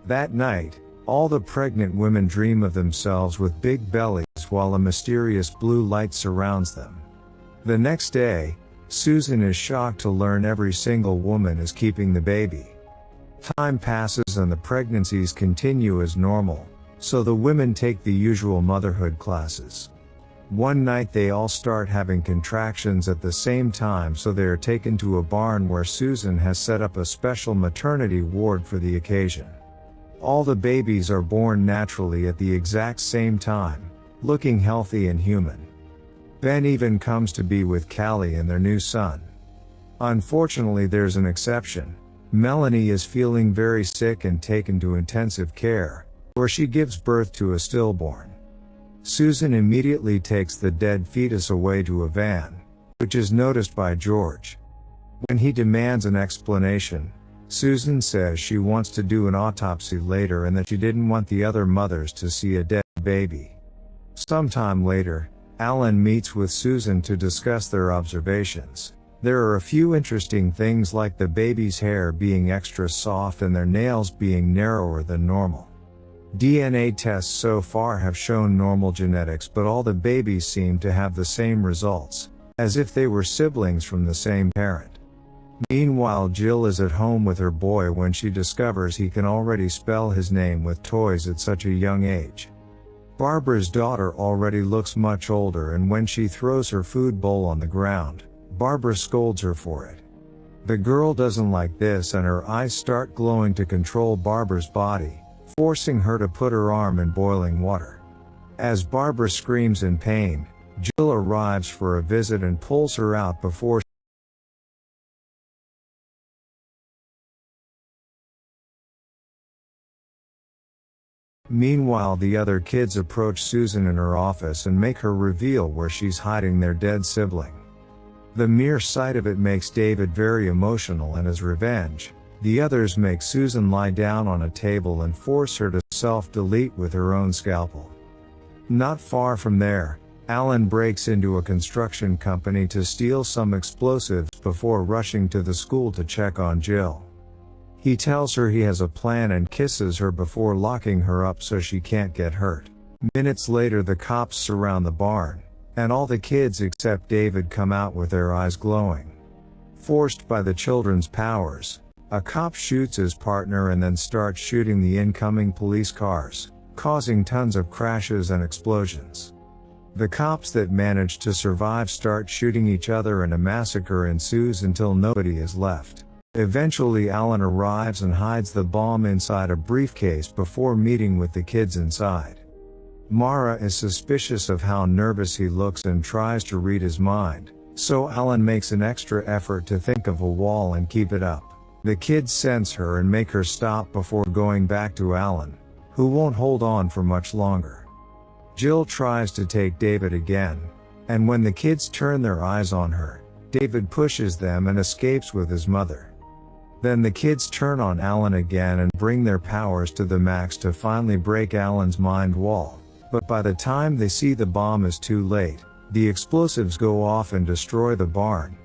That night, all the pregnant women dream of themselves with big bellies while a mysterious blue light surrounds them. The next day, Susan is shocked to learn every single woman is keeping the baby. Time passes and the pregnancies continue as normal, so the women take the usual motherhood classes. One night they all start having contractions at the same time, so they are taken to a barn where Susan has set up a special maternity ward for the occasion. All the babies are born naturally at the exact same time, looking healthy and human. Ben even comes to be with Callie and their new son. Unfortunately, there's an exception. Melanie is feeling very sick and taken to intensive care, where she gives birth to a stillborn. Susan immediately takes the dead fetus away to a van, which is noticed by George. When he demands an explanation, Susan says she wants to do an autopsy later and that she didn't want the other mothers to see a dead baby. Sometime later, Alan meets with Susan to discuss their observations. There are a few interesting things like the baby's hair being extra soft and their nails being narrower than normal. DNA tests so far have shown normal genetics, but all the babies seem to have the same results, as if they were siblings from the same parent. Meanwhile, Jill is at home with her boy when she discovers he can already spell his name with toys at such a young age. Barbara's daughter already looks much older, and when she throws her food bowl on the ground, Barbara scolds her for it. The girl doesn't like this and her eyes start glowing to control Barbara's body, forcing her to put her arm in boiling water. As Barbara screams in pain, Jill arrives for a visit and pulls her out before Meanwhile, the other kids approach Susan in her office and make her reveal where she's hiding their dead sibling. The mere sight of it makes David very emotional, and as revenge, the others make Susan lie down on a table and force her to self-delete with her own scalpel. Not far from there, Alan breaks into a construction company to steal some explosives before rushing to the school to check on Jill. He tells her he has a plan and kisses her before locking her up so she can't get hurt. Minutes later, the cops surround the barn, and all the kids except David come out with their eyes glowing. Forced by the children's powers, a cop shoots his partner and then starts shooting the incoming police cars, causing tons of crashes and explosions. The cops that manage to survive start shooting each other and a massacre ensues until nobody is left. Eventually, Alan arrives and hides the bomb inside a briefcase before meeting with the kids inside. Mara is suspicious of how nervous he looks and tries to read his mind, so Alan makes an extra effort to think of a wall and keep it up. The kids sense her and make her stop before going back to Alan, who won't hold on for much longer. Jill tries to take David again, and when the kids turn their eyes on her, David pushes them and escapes with his mother. Then the kids turn on Alan again and bring their powers to the max to finally break Alan's mind wall, but by the time they see the bomb is too late. The explosives go off and destroy the barn,